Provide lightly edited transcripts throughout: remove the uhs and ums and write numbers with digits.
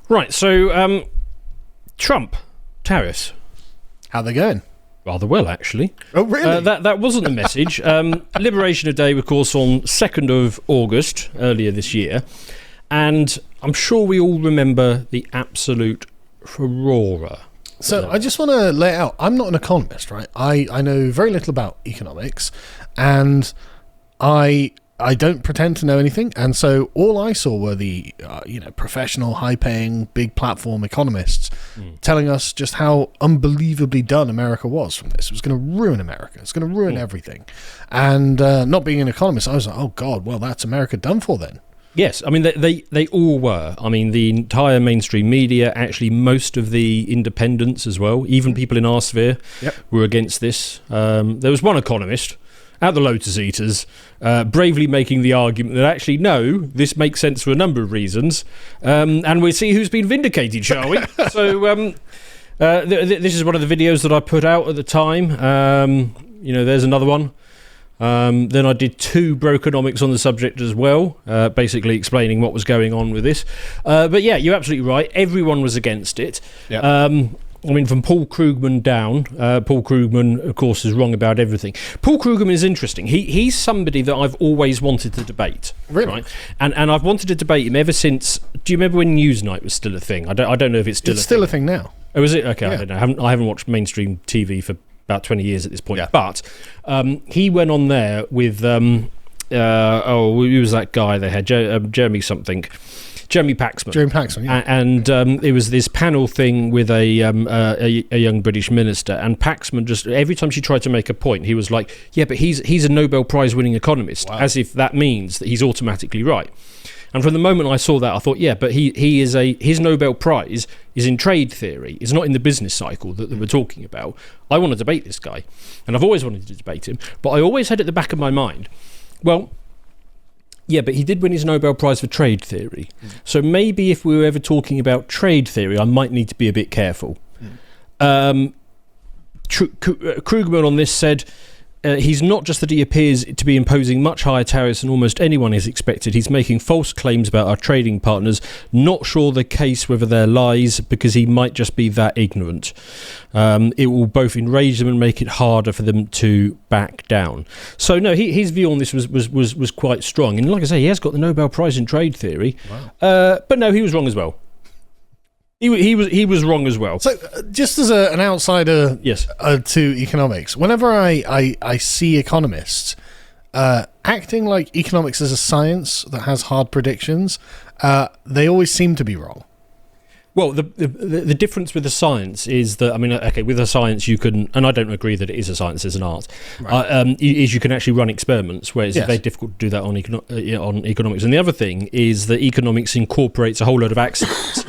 Right, so Trump, tariffs. How they going? Rather well, actually. Oh, really? That wasn't the message. Liberation Day, of course, on 2nd of August, earlier this year. And I'm sure we all remember the absolute furore. So I just want to lay it out. I'm not an economist, right? I know very little about economics, and I don't pretend to know anything. And so all I saw were the professional, high-paying, big platform economists telling us just how unbelievably done America was from this. It was going to ruin America. It's going to ruin everything. And not being an economist, I was like, oh God, well, that's America done for then. Yes, I mean, they all were. I mean, the entire mainstream media, actually most of the independents as well, even people in our sphere were against this. There was one economist at the Lotus Eaters bravely making the argument that actually, no, this makes sense for a number of reasons. And we'll see who's been vindicated, shall we? So this is one of the videos that I put out at the time. There's another one. Then I did 2 brokenomics on the subject as well, basically explaining what was going on with this. But yeah, you're absolutely right. Everyone was against it. Yep. I mean, from Paul Krugman down. Paul Krugman, of course, is wrong about everything. Paul Krugman is interesting. He's somebody that I've always wanted to debate. Really? Right? And I've wanted to debate him ever since. Do you remember when Newsnight was still a thing? I don't know if it's still it's still a thing now. Oh, is it? Okay, Yeah. I don't know. I haven't watched mainstream TV for about 20 years at this point. Yeah. But he went on there with who was that guy they had? Jeremy something. Jeremy Paxman. Jeremy Paxman, yeah. And it was this panel thing with a young British minister, and Paxman just, every time she tried to make a point, he was like, yeah, but he's a Nobel Prize winning economist, as if that means that he's automatically right. And from the moment I saw that, I thought, yeah, but his Nobel Prize is in trade theory. It's not in the business cycle that we're talking about. I want to debate this guy, and I've always wanted to debate him, but I always had at the back of my mind, well, yeah, but he did win his Nobel Prize for trade theory. So maybe if we were ever talking about trade theory, I might need to be a bit careful. Krugman on this said, he's not just that he appears to be imposing much higher tariffs than almost anyone has expected. He's making false claims about our trading partners, not sure the case whether they're lies, because he might just be that ignorant. It will both enrage them and make it harder for them to back down. So no, his view on this was quite strong. And like I say, he has got the Nobel Prize in trade theory. Wow. But no, he was wrong as well. He was wrong as well. So, just as an outsider, yes, to economics, whenever I see economists acting like economics is a science that has hard predictions, they always seem to be wrong. Well, the difference with the science is that, I mean, okay, with a science you can, and I don't agree that it is a science, it's an art, right. Is you can actually run experiments, whereas it's very difficult to do that on economics. And the other thing is that economics incorporates a whole load of axioms,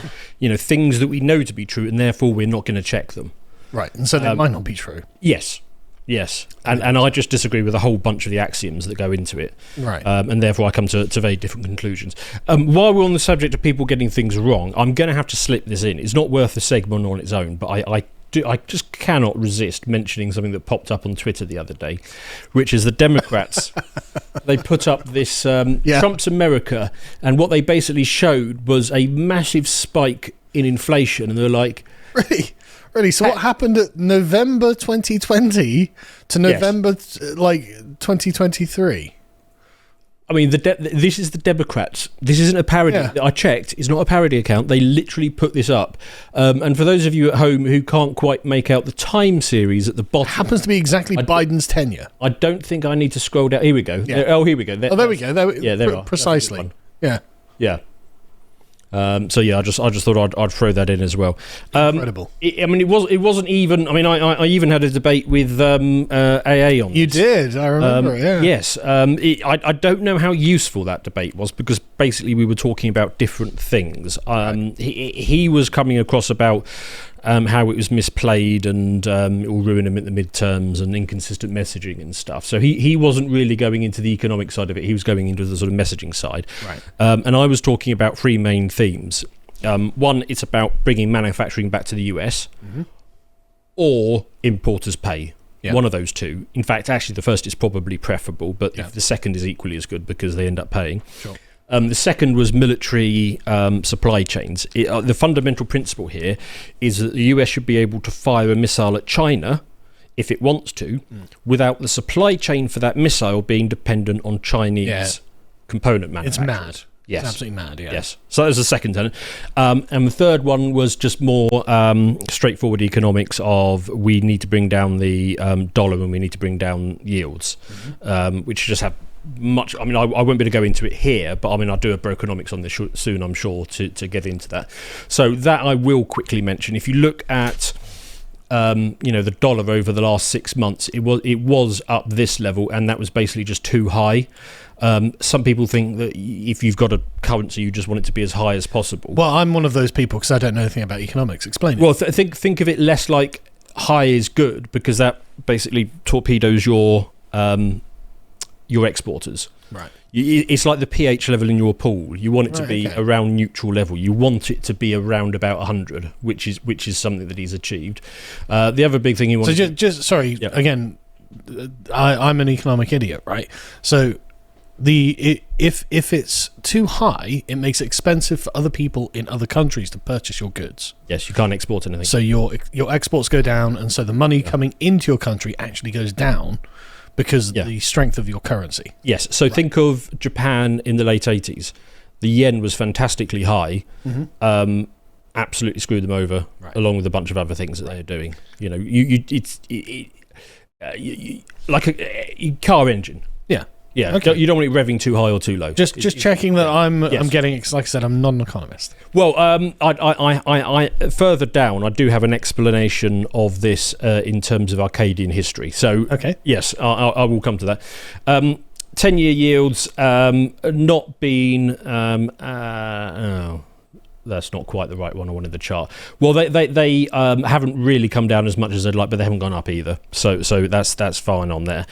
things that we know to be true, and therefore we're not going to check them. Right, and so they might not be true. Yes. And I just disagree with a whole bunch of the axioms that go into it. Right. And therefore I come to very different conclusions. While we're on the subject of people getting things wrong, I'm going to have to slip this in. It's not worth a segment on its own, but I just cannot resist mentioning something that popped up on Twitter the other day, which is the Democrats. They put up this Trump's America, and what they basically showed was a massive spike in inflation, and they're like... Really? So what happened at November 2020 to November 2023? I mean, this is the Democrats. This isn't a parody. Yeah. I checked. It's not a parody account. They literally put this up. And for those of you at home who can't quite make out the time series at the bottom... It happens to be exactly Biden's tenure. I don't think I need to scroll down. Here we go. Yeah. Here we go. There we go. There are. Precisely. Yeah. So yeah, I just thought I'd throw that in as well. Incredible. It wasn't even. I mean, I even had a debate with AA on. You did. I remember. Yeah. Yes. I don't know how useful that debate was, because basically we were talking about different things. He was coming across about how it was misplayed and it will ruin him at the midterms and inconsistent messaging and stuff. So he wasn't really going into the economic side of it. He was going into the sort of messaging side. Right. And I was talking about 3 main themes. One, it's about bringing manufacturing back to the US, or importers pay. Yeah. One of those two. In fact, actually, the first is probably preferable, but the second is equally as good because they end up paying. Sure. The second was military supply chains. The fundamental principle here is that the US should be able to fire a missile at China if it wants to, without the supply chain for that missile being dependent on Chinese component manufacturers. It's mad. Yes. It's absolutely mad, yeah. Yes. So that was the second tenet. And the third one was just more straightforward economics of we need to bring down the dollar and we need to bring down yields, which just have much... I mean, I won't be able to go into it here, but I mean, I'll do a brokeronomics on this soon, I'm sure, to get into that. So that I will quickly mention. If you look at... the dollar over the last 6 months, it was up this level, and that was basically just too high. Some people think that if you've got a currency, you just want it to be as high as possible. Well, I'm one of those people because I don't know anything about economics. Explain it. Well, think of it less like high is good, because that basically torpedoes your exporters. Right. It's like the pH level in your pool. You want it to be around neutral level. You want it to be around about 100, which is something that he's achieved. The other big thing he wants. So again, I'm an economic idiot, right? So if it's too high, it makes it expensive for other people in other countries to purchase your goods. Yes, you can't export anything. So your exports go down, and so the money coming into your country actually goes down. Because of the strength of your currency. Yes. So think of Japan in the late 80s. The yen was fantastically high. Absolutely screwed them over, along with a bunch of other things that they're doing. Like a car engine. Yeah. Yeah, okay. You don't want it revving too high or too low. Just checking that I'm getting it, 'cause like I said, I'm not an economist. Well, I further down, I do have an explanation of this in terms of Arcadian history. So, yes, I will come to that. 10-year yields not been... that's not quite the right one I wanted the chart. Well, they haven't really come down as much as they'd like, but they haven't gone up either. So that's fine on there.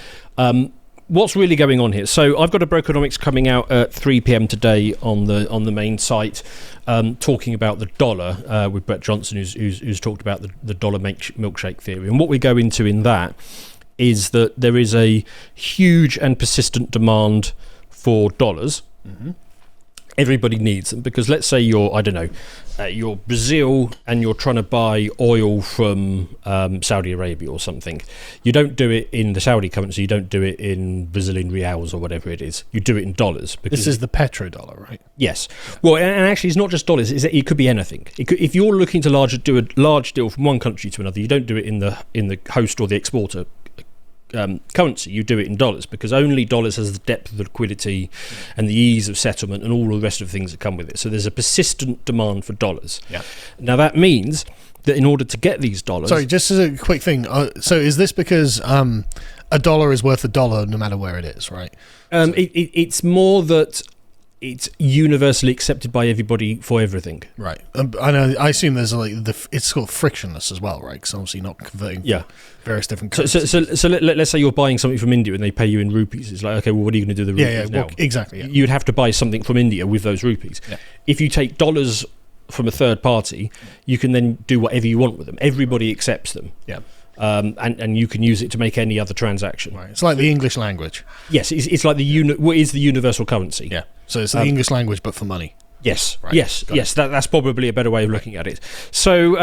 What's really going on here? So I've got a brokeronomics coming out at 3 p.m. today on the main site, talking about the dollar with Brett Johnson, who's talked about the dollar milkshake theory. And what we go into in that is that there is a huge and persistent demand for dollars. Everybody needs them, because let's say you're Brazil and you're trying to buy oil from Saudi Arabia or something. You don't do it in the Saudi currency. You don't do it in Brazilian reals or whatever it is. You do it in dollars. This is the petrodollar, right? Yes. Well, and actually, it's not just dollars. It could be anything. If you're looking to do a large deal from one country to another, you don't do it in the host or the exporter currency. You do it in dollars, because only dollars has the depth of the liquidity and the ease of settlement and all the rest of the things that come with it. So there's a persistent demand for dollars. Yeah. Now that means that in order to get these dollars... Sorry, just as a quick thing. So is this because a dollar is worth $1 no matter where it is, right? It's more that it's universally accepted by everybody for everything. Right. I know. I assume there's it's sort of frictionless as well, right? Because obviously not converting various different currencies. So let's say you're buying something from India and they pay you in rupees. It's like, okay, well, what are you going to do with the rupees now? Well, exactly. Yeah. You'd have to buy something from India with those rupees. Yeah. If you take dollars from a third party, you can then do whatever you want with them. Everybody accepts them. Yeah. And you can use it to make any other transaction. Right. It's like the English language. Yes, it's like what is the universal currency. Yeah. So it's the English language, but for money. Yes. Right. Yes. That's probably a better way of looking at it. So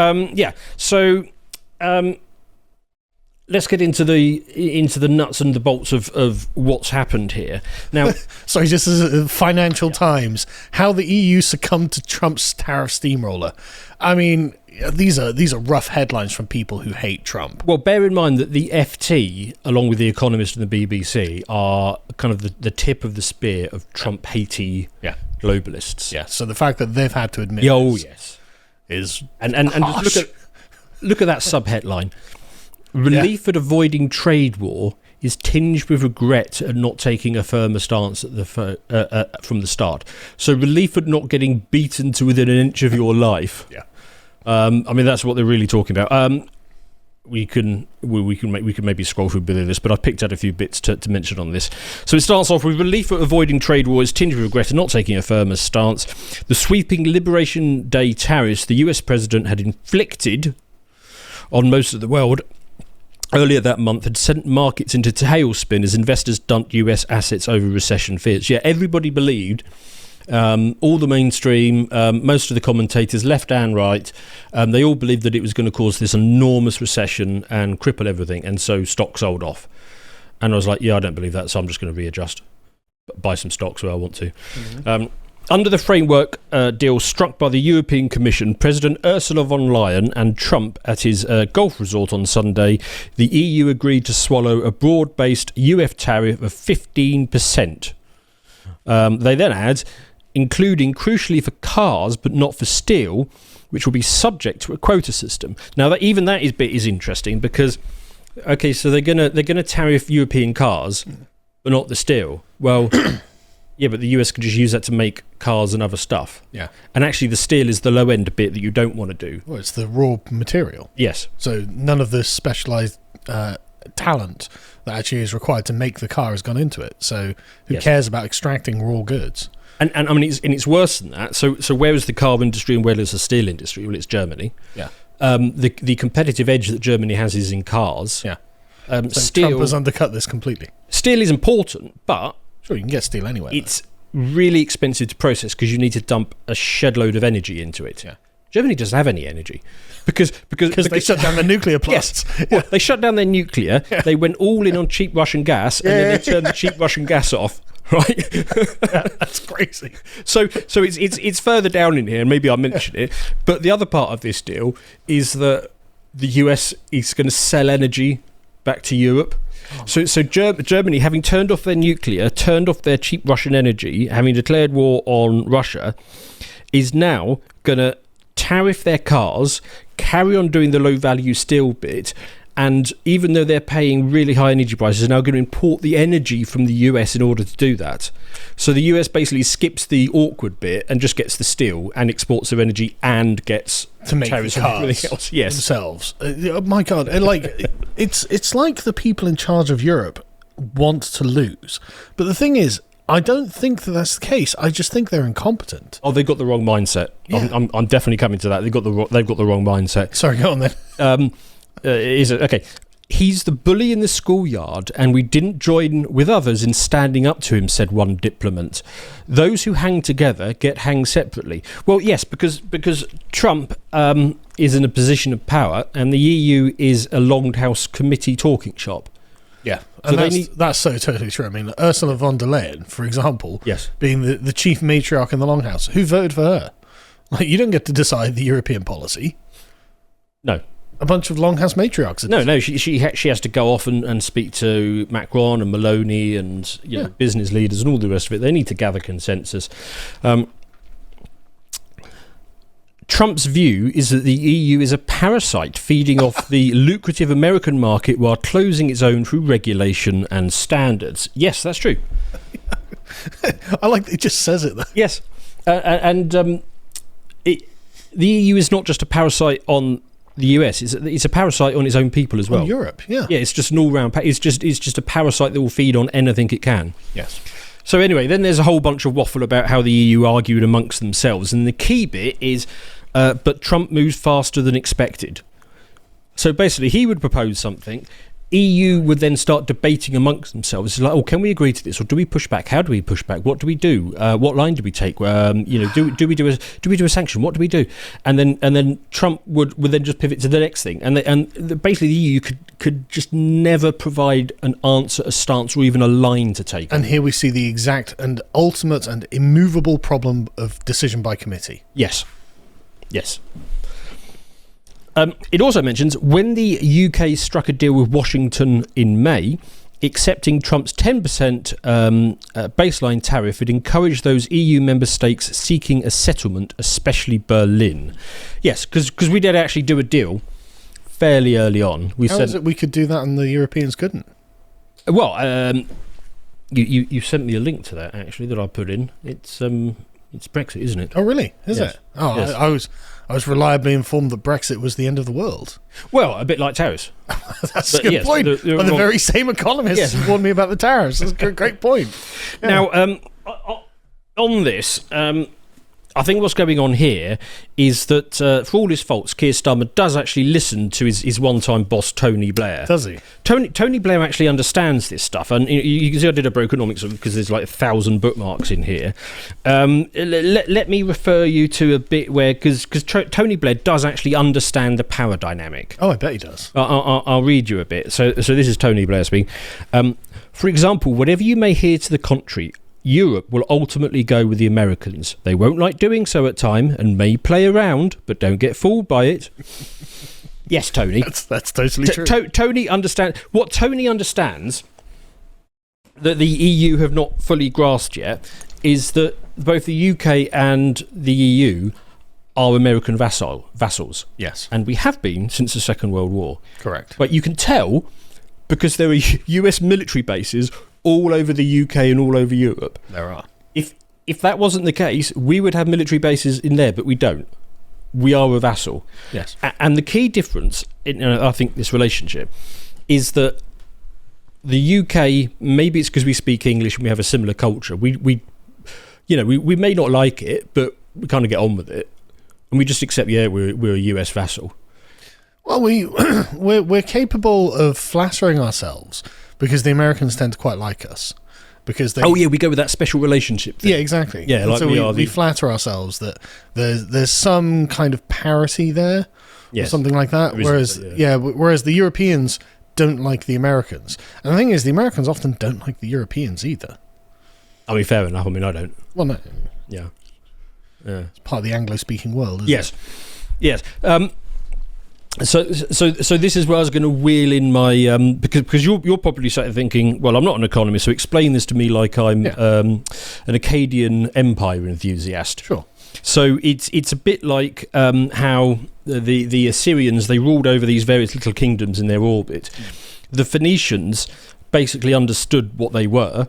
let's get into the nuts and the bolts of what's happened here. Now, sorry, just as Financial Times, how the EU succumbed to Trump's tariff steamroller. I mean, these are rough headlines from people who hate Trump. Well, bear in mind that the FT, along with The Economist and the BBC, are kind of the tip of the spear of Trump-hatey globalists. Yeah. So the fact that they've had to admit is and just look at that sub-headline. Relief at avoiding trade war is tinged with regret at not taking a firmer stance from the start. So relief at not getting beaten to within an inch of your life. Yeah. I mean, that's what they're really talking about. We can maybe scroll through a bit of this, but I've picked out a few bits to mention on this. So it starts off with relief at avoiding trade war is tinged with regret and not taking a firmer stance. The sweeping Liberation Day tariffs the US president had inflicted on most of the world earlier that month had sent markets into tailspin as investors dumped US assets over recession fears. Yeah, everybody believed All the mainstream, most of the commentators, left and right, they all believed that it was going to cause this enormous recession and cripple everything, and so stock sold off. And I was like, yeah, I don't believe that, so I'm just going to readjust, buy some stocks where I want to. Under the framework deal struck by the European Commission, President Ursula von der Leyen and Trump at his golf resort on Sunday, the EU agreed to swallow a broad-based UF tariff of 15%. They then add, including crucially for cars but not for steel, which will be subject to a quota system. Now, that bit is interesting because, okay, so they're gonna tariff European cars but not the steel. Well. Yeah, but the US could just use that to make cars and other stuff. Yeah. And actually the steel is the low end bit that you don't want to do. Well, it's the raw material. Yes. So none of the specialised talent that actually is required to make the car has gone into it. So who cares about extracting raw goods? And I mean, it's worse than that. So where is the car industry and where is the steel industry? Well, it's Germany. Yeah. The competitive edge that Germany has is in cars. Yeah. So steel, Trump has undercut this completely. Steel is important, but... Sure, you can get steel anywhere. It's really expensive to process because you need to dump a shed load of energy into it. Yeah. Germany doesn't have any energy because they shut down the nuclear plants. Yes. Well, they shut down their nuclear. Yeah. They went all in on cheap Russian gas, and then they turned the cheap Russian gas off. Right, that's crazy. So it's further down in here, and maybe I'll mention it. But the other part of this deal is that the US is going to sell energy back to Europe. So Germany, having turned off their nuclear, turned off their cheap Russian energy, having declared war on Russia, is now going to tariff their cars, carry on doing the low-value steel bit, and even though they're paying really high energy prices, are now going to import the energy from the US in order to do that. So the US basically skips the awkward bit and just gets the steel and exports their energy and gets to make the cars else. Yes. themselves. Oh my God! And it's like the people in charge of Europe want to lose, but the thing is, I don't think that that's the case. I just think they're incompetent. Oh, they've got the wrong mindset. Yeah. I'm definitely coming to that. They've got the wrong mindset. Sorry, go on then. Okay. He's the bully in the schoolyard, and we didn't join with others in standing up to him, said one diplomat. Those who hang together get hanged separately. Well, yes, because Trump is in a position of power, and the EU is a Longhouse committee talking shop. Yeah, and that's so totally true. I mean, Ursula von der Leyen, for example, being the chief matriarch in the Longhouse, who voted for her? Like, you don't get to decide the European policy. No. A bunch of Longhouse matriarchs. No, she has to go off and speak to Macron and Maloney and know, business leaders and all the rest of it. They need to gather consensus. Trump's view is that the EU is a parasite feeding off the lucrative American market while closing its own through regulation and standards. Yes, that's true. I like that it just says it, though. Yes. The EU is not just a parasite on the US, it's a parasite on its own people as well. On Europe, yeah. Yeah, it's just an all-round... It's just a parasite that will feed on anything it can. Yes. So anyway, then there's a whole bunch of waffle about how the EU argued amongst themselves, and the key bit is, but Trump moves faster than expected. So basically, he would propose something, EU would then start debating amongst themselves. It's like, oh, can we agree to this, or do we push back? How do we push back? What do we do? What line do we take? Do we do a sanction? What do we do? And then Trump would then just pivot to the next thing. Basically, the EU could just never provide an answer, a stance, or even a line to take. And here we see the exact and ultimate and immovable problem of decision by committee. Yes. It also mentions when the UK struck a deal with Washington in May, accepting Trump's 10% baseline tariff, it encouraged those EU member states seeking a settlement, especially Berlin. Yes, because we did actually do a deal fairly early on. How is it we could do that and the Europeans couldn't? Well, you sent me a link to that, actually, that I put in. It's Brexit, isn't it? Oh, really? Is yes. it? Oh, yes. I was reliably informed that Brexit was the end of the world. Well, a bit like tariffs. That's a good point. The very same economists warned me about the tariffs. That's a great point. Yeah. Now, on this, I think what's going on here is that for all his faults, Keir Starmer does actually listen to his one-time boss, Tony Blair. Does he? Tony Blair actually understands this stuff, and you can see I did a Brokenomics because there's like 1,000 bookmarks in here. Let me refer you to a bit where, because Tony Blair does actually understand the power dynamic. Oh, I bet he does. I'll read you a bit. So this is Tony Blair speaking. For example, whatever you may hear to the contrary, Europe will ultimately go with the Americans. They won't like doing so at time and may play around, but don't get fooled by it. Yes, Tony. That's totally true. Tony understands that the EU have not fully grasped yet is that both the UK and the EU are American vassals. Yes. And we have been since the Second World War. Correct. But you can tell because there are US military bases all over the UK and all over Europe. There are. If that wasn't the case, we would have military bases in there, but we don't. We are a vassal. Yes. And the key difference in, I think, this relationship is that the UK, maybe it's because we speak English and we have a similar culture. We may not like it, but we kind of get on with it, and we just accept. Yeah, we're a US vassal. Well, we're capable of flattering ourselves because the Americans tend to quite like us. Because we go with that special relationship thing. Yeah, exactly. Yeah, like so we flatter ourselves that there's some kind of parity there, or something like that. Whereas the Europeans don't like the Americans, and the thing is, the Americans often don't like the Europeans either. I mean, fair enough. I mean, I don't. Well, no. Yeah. It's part of the Anglo-speaking world, isn't it? Yes. So this is where I was going to wheel in my because you're probably sort of thinking, well, I'm not an economist, so explain this to me like I'm an Akkadian Empire enthusiast. Sure. So it's a bit like how the Assyrians, they ruled over these various little kingdoms in their orbit. The Phoenicians basically understood what they were,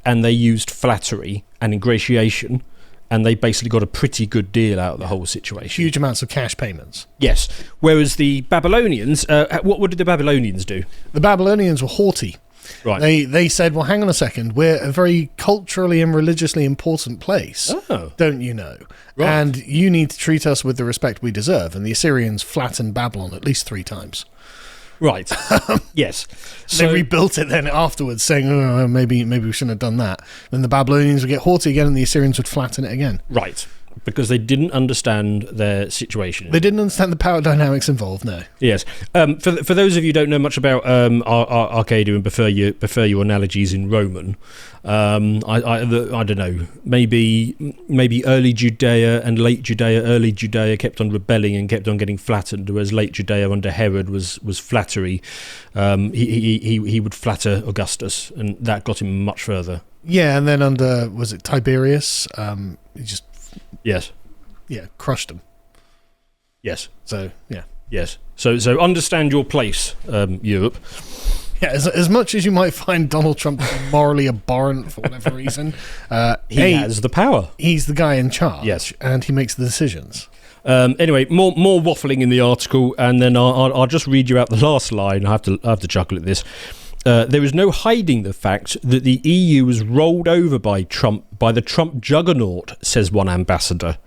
and they used flattery and ingratiation. And they basically got a pretty good deal out of the whole situation. Huge amounts of cash payments. Yes. Whereas the Babylonians, what did the Babylonians do? The Babylonians were haughty. Right. They said, well, hang on a second, we're a very culturally and religiously important place, don't you know? Right. And you need to treat us with the respect we deserve. And the Assyrians flattened Babylon at least 3 times. Right. Yes. So they rebuilt it then afterwards, saying, oh, maybe we shouldn't have done that. Then the Babylonians would get haughty again and the Assyrians would flatten it again. Right. Because they didn't understand their situation. They didn't understand the power dynamics involved, no. Yes. For those of you who don't know much about Arcadia and prefer your analogies in Roman, I don't know, maybe early Judea and late Judea. Early Judea kept on rebelling and kept on getting flattened, whereas late Judea under Herod was flattery. He would flatter Augustus, and that got him much further. Yeah, and then under, was it Tiberius? He just... Yes. Yeah, crushed him. Yes. So, yeah. Yes. So understand your place, Europe. Yeah, as much as you might find Donald Trump morally abhorrent for whatever reason, he has the power. He's the guy in charge. Yes. And he makes the decisions. Anyway, more waffling in the article, and then I'll just read you out the last line. I have to chuckle at this. There is no hiding the fact that the EU was rolled over by the Trump juggernaut, says one ambassador.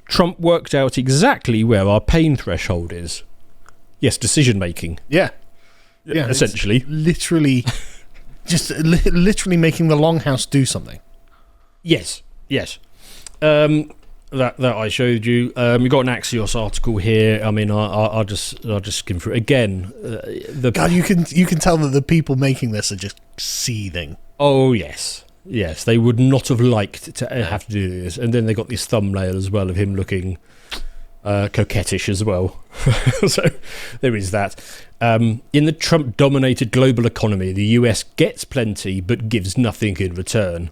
Trump worked out exactly where our pain threshold is. Yes, decision making. Yeah, essentially. Literally, just literally making the Longhouse do something. Yes. That I showed you. We've got an Axios article here. I mean, I'll just skim through it. Again. God, you can tell that the people making this are just seething. Oh yes, they would not have liked to have to do this. And then they got this thumbnail as well of him looking coquettish as well. So there is that. In the Trump-dominated global economy, the US gets plenty but gives nothing in return.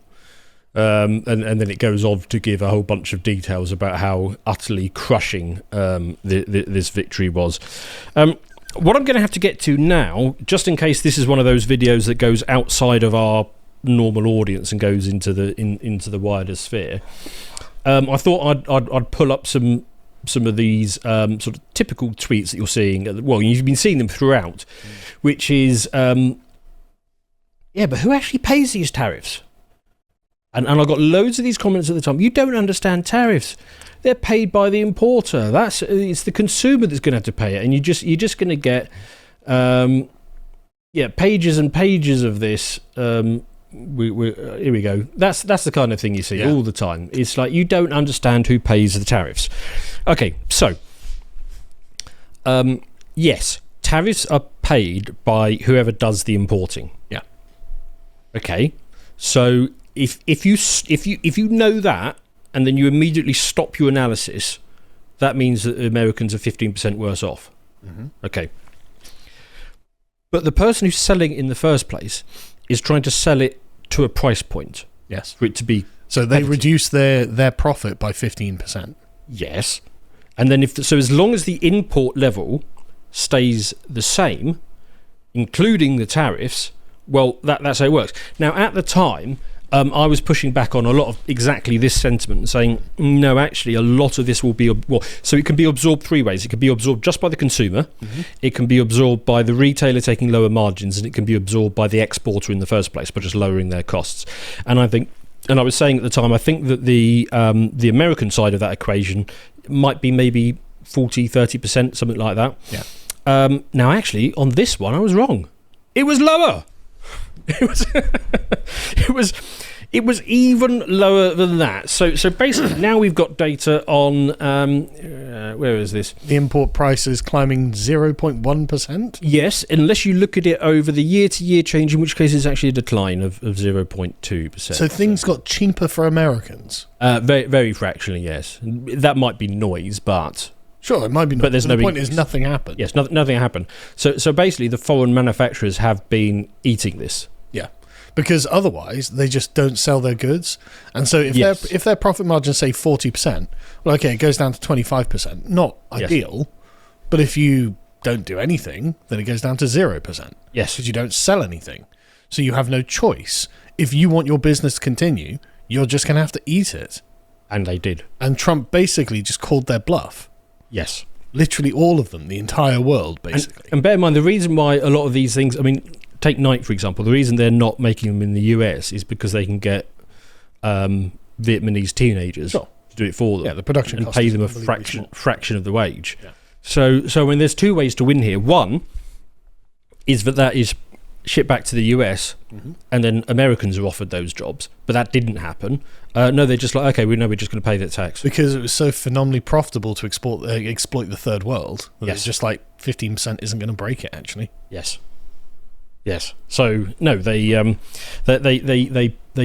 And then it goes on to give a whole bunch of details about how utterly crushing this victory was. What I'm going to have to get to now, just in case this is one of those videos that goes outside of our normal audience and goes into the wider sphere, I thought I'd pull up some of these sort of typical tweets that you're seeing. Well, you've been seeing them throughout, which is, but who actually pays these tariffs? And I got loads of these comments at the time. You don't understand tariffs. They're paid by the importer. It's the consumer that's going to have to pay it. And you're just going to get pages and pages of this. Here we go. That's the kind of thing you see all the time. It's like you don't understand who pays the tariffs. Okay, so yes, tariffs are paid by whoever does the importing. Yeah. Okay, so if you know that, and then you immediately stop your analysis, that means that Americans are 15% worse off. Mm-hmm. Okay. But the person who's selling it in the first place is trying to sell it to a price point. Yes. For it to be... So they reduce their profit by 15%. Yes. And then so as long as the import level stays the same, including the tariffs, well, that's how it works. Now, at the time... I was pushing back on a lot of exactly this sentiment and saying, no, actually, a lot of this will be... so it can be absorbed three ways. It can be absorbed just by the consumer, it can be absorbed by the retailer taking lower margins, and it can be absorbed by the exporter in the first place by just lowering their costs. And I was saying at the time, I think that the American side of that equation might be maybe 40, 30%, something like that. Yeah. Now, actually, on this one, I was wrong. It was lower. It was even lower than that. So basically now we've got data on where is this? The import price is climbing 0.1%. Yes, unless you look at it over the year-to-year change, in which case it's actually a decline of 0.2%. So things got cheaper for Americans. Very, very fractionally, yes. That might be noise, but. Sure, it might be, but the point is nothing happened. Yes, nothing happened. So basically, the foreign manufacturers have been eating this. Yeah, because otherwise they just don't sell their goods, and so if their profit margin say 40%, well, okay, it goes down to 25%. Not ideal, but if you don't do anything, then it goes down to 0%. Yes, because you don't sell anything, so you have no choice. If you want your business to continue, you're just going to have to eat it. And they did. And Trump basically just called their bluff. Yes. Literally all of them, the entire world, basically. And bear in mind, the reason why a lot of these things, I mean, take Nike, for example, the reason they're not making them in the US is because they can get Vietnamese teenagers to do it for them. Yeah, the production and pay them a fraction of the wage. Yeah. So when there's two ways to win here. One is that is shipped back to the US, and then Americans are offered those jobs, but that didn't happen. No, they're just like, okay, we know we're just going to pay that tax because it was so phenomenally profitable to exploit the third world. It's just like 15% isn't going to break it. Actually, yes. So no, they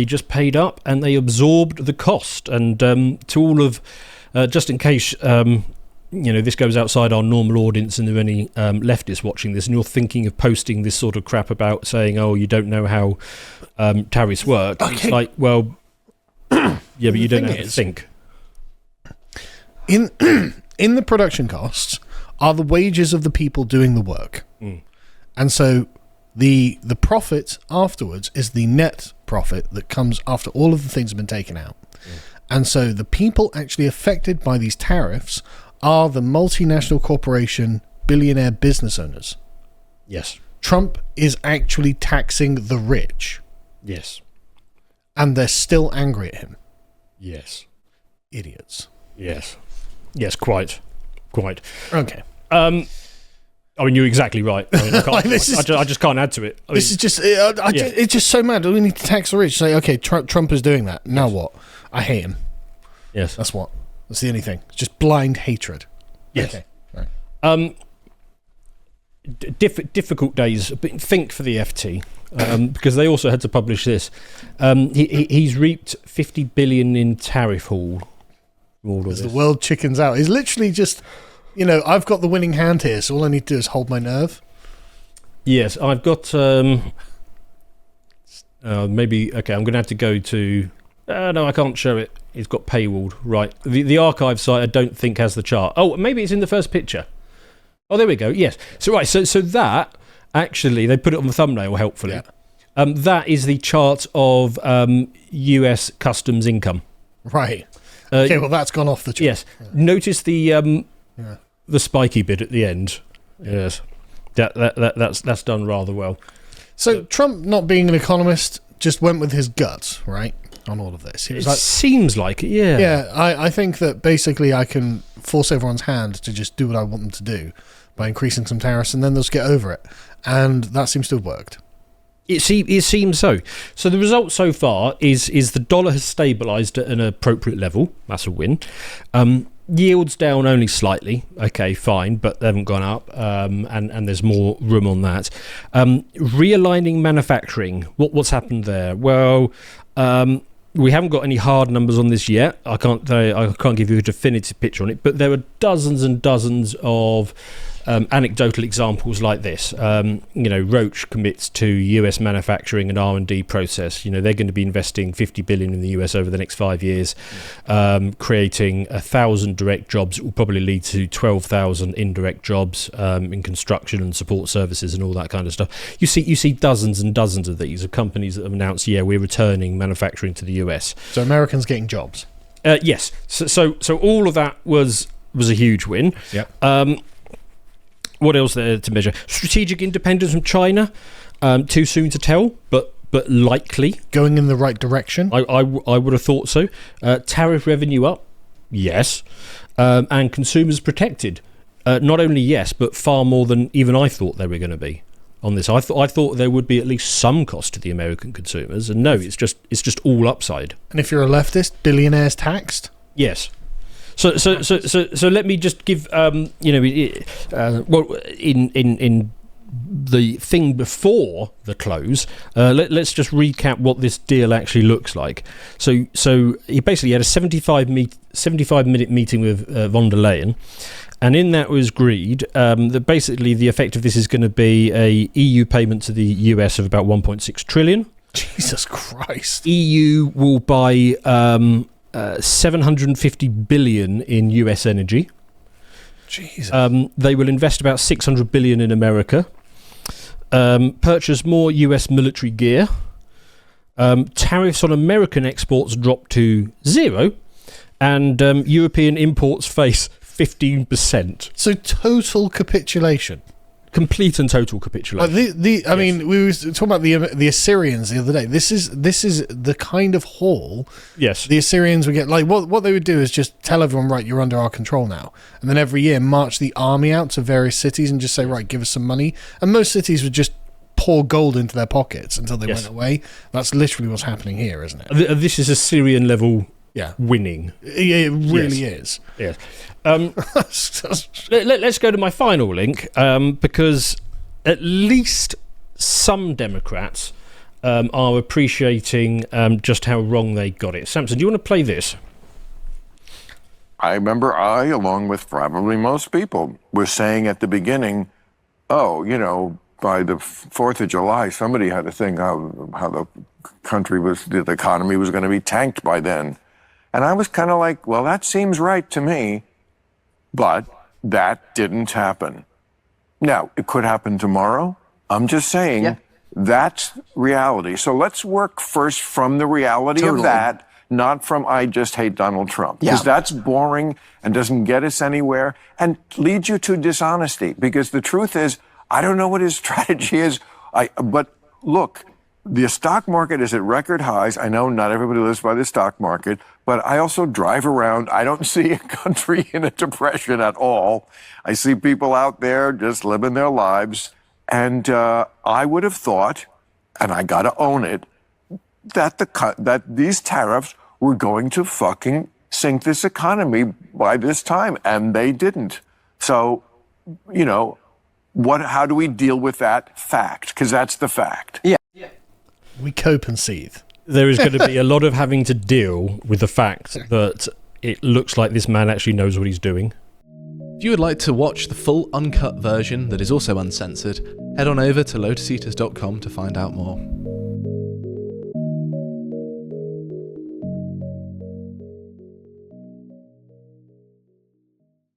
just paid up and they absorbed the cost. And to all of, just in case this goes outside our normal audience and there are any leftists watching this and you're thinking of posting this sort of crap about saying, oh, you don't know how tariffs work. Okay. It's like, well, yeah, but you don't know how to think. In the production costs are the wages of the people doing the work. And so the profit afterwards is the net profit that comes after all of the things have been taken out. And so the people actually affected by these tariffs are the multinational corporation billionaire business owners. Yes. Trump is actually taxing the rich. Yes. And they're still angry at him. Yes. Idiots. Yes. Yes, quite. Okay. I mean, you're exactly right. I mean, I just can't add to it. This is just... it's just so mad. We need to tax the rich. Say, okay, Trump is doing that. Now what? I hate him. Yes. That's what. That's the only thing. It's just blind hatred. Yes. Okay. Right. Difficult days. Think for the FT, because they also had to publish this. He's reaped $50 billion in tariff haul. As the world chickens out. He's literally just, I've got the winning hand here, so all I need to do is hold my nerve. Yes, I've got. Maybe okay. I'm going to have to go to. No, I can't show it. It's got paywalled. Right. The archive site I don't think has the chart. Oh, maybe it's in the first picture. Oh, there we go. Yes. So that actually they put it on the thumbnail helpfully. Yeah. That is the chart of US customs income. Right. Okay. Well, that's gone off the chart. Yes. Yeah. Notice the spiky bit at the end. Yes. That's done rather well. So Trump, not being an economist, just went with his guts, right? on all of this. He It was like, seems like it, yeah. yeah, I think that basically I can force everyone's hand to just do what I want them to do by increasing some tariffs, and then they'll just get over it. And that seems to have worked. It seems so. So the result so far is the dollar has stabilised at an appropriate level. That's a win. Yields down only slightly. Okay, fine, but they haven't gone up, and there's more room on that. Realigning manufacturing. What's happened there? Well, we haven't got any hard numbers on this yet. I can't give you a definitive picture on it, but there are dozens and dozens of anecdotal examples like this. Roche commits to US manufacturing and R&D process. They're going to be investing $50 billion in the US over the next 5 years, creating 1,000 direct jobs. It will probably lead to 12,000 indirect jobs in construction and support services and all that kind of stuff. You see dozens and dozens of these, of companies that have announced, we're returning manufacturing to the US. So Americans getting jobs. Yes. So all of that was a huge win. Yep. What else there to measure? Strategic independence from China. Too soon to tell, but likely. Going in the right direction? I would have thought so. Tariff revenue up? Yes. And consumers protected? Not only yes, but far more than even I thought they were going to be on this. I thought there would be at least some cost to the American consumers, and no, it's just all upside. And if you're a leftist, billionaires taxed? Yes. So let me just give in the thing before the close, let's just recap what this deal actually looks like. So he basically had a 75-minute meeting with von der Leyen, and in that was agreed that basically the effect of this is going to be a EU payment to the US of about 1.6 trillion. Jesus Christ. EU will buy 750 billion in US energy. Jesus. They will invest about 600 billion in America. Purchase more US military gear. Tariffs on American exports drop to 0, and European imports face 15%. So total capitulation. Complete and total capitulation. I mean, we were talking about the Assyrians the other day. This is the kind of haul. Yes. The Assyrians would get, like, what they would do is just tell everyone, right, you're under our control now, and then every year march the army out to various cities and just say, right, give us some money. And most cities would just pour gold into their pockets until they went away. That's literally what's happening here, isn't it? This is Assyrian level. Yeah, winning. It really is. Yes. Let's go to my final link, because at least some Democrats are appreciating just how wrong they got it. Samson, do you want to play this? I remember along with probably most people, was saying at the beginning, by the 4th of July, somebody had to think how the the economy was going to be tanked by then. And I was kind of like, well, that seems right to me, but that didn't happen. Now, it could happen tomorrow. I'm just saying that's reality. So let's work first from the reality of that, not from I just hate Donald Trump. Because that's boring and doesn't get us anywhere and leads you to dishonesty. Because the truth is, I don't know what his strategy is. But look, the stock market is at record highs. I know not everybody lives by the stock market, but I also drive around. I don't see a country in a depression at all. I see people out there just living their lives. And I would have thought, and I got to own it, that these tariffs were going to fucking sink this economy by this time, and they didn't. So, how do we deal with that fact? Because that's the fact. Yeah. We cope and seethe. There is going to be a lot of having to deal with the fact that it looks like this man actually knows what he's doing. If you would like to watch the full uncut version that is also uncensored, head on over to lotuseaters.com to find out more.